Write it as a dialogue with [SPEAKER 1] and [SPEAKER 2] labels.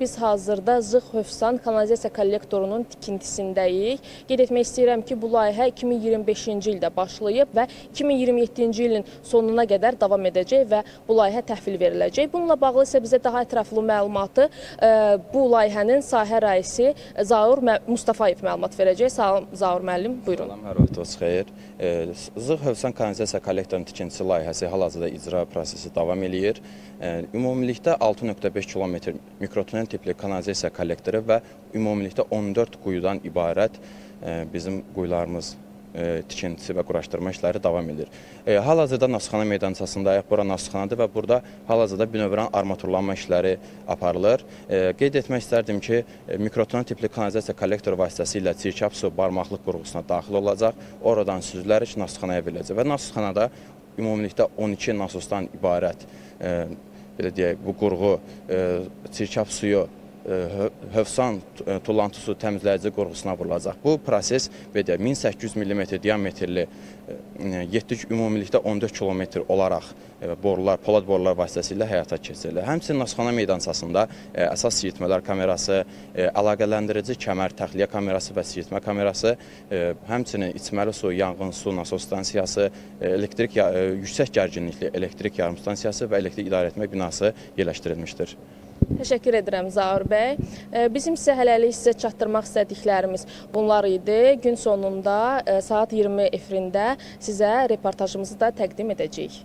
[SPEAKER 1] biz hazırda Zığ-Hövsan kanalizasiya kollektorunun tikintisindəyik. Qeyd etmək istəyirəm ki, bu layihə 2025-ci ildə başlayıb və 2027-ci ilin sonuna qədər davam edəcək və bu layihə təhvil veriləcək. Bununla bağlı isə bizə daha ətraflı məlumatı bu layihənin sahə rəisi Zaur Mustafayev məlumat verəcək. Salam Zaur müəllim, buyurun.
[SPEAKER 2] Salam, hər vaxtınız xeyir. Zığ-Hövsan kanalizasiya kollektorunun tikintisi layihəsi hal-hazırda icra prosesi davam eləyir. Ümumilikdə 6.5 kilometr mikrotunel tipli kanalizasiya kollektoru və ümumilikdə 14 quyudan ibarət bizim quyularımız tikintisi və quraşdırma işləri davam edir. Hal-hazırda Nasıxana meydançasındayıq. Bura Nasıxanadır və burada hal-hazırda bünövrən armaturlanma işləri aparılır. Qeyd etmək istərdim ki, mikrotunel tipli kanalizasiya kollektoru vasitəsilə çirkab su barmaqlıq qurğusuna daxil olacaq. Oradan süzülərək Nasıxanaya veriləcək və Nasıxanada ümumilikdə 12 nasosdan ibarət belə deyək, bu qurğu çirkab suyu Hövsan tullantı su təmizləyici qurğusuna vurulacaq. Bu proses 1800 mm diametrli 7 ümumilikdə 14 kilometr olaraq borular, polad borular vasitəsilə həyata keçirilir. Həmçinin Nasıxana meydançasında əsas siyirtmələr kamerası, əlaqələndirici kəmər, təxliyə kamerası və siyirtmə kamerası, həmçinin içməli su, yanğın su nasos stansiyası, yüksək gərginlikli elektrik yarım stansiyası və elektrik idarəetmə binası yerləşdirilmişdir.
[SPEAKER 1] Təşəkkür edirəm Zaur bəy. Bizim isə hələlik sizə çatdırmaq istədiklərimiz bunlar idi. Gün sonunda saat 20 efirində sizə reportajımızı da təqdim edəcəyik.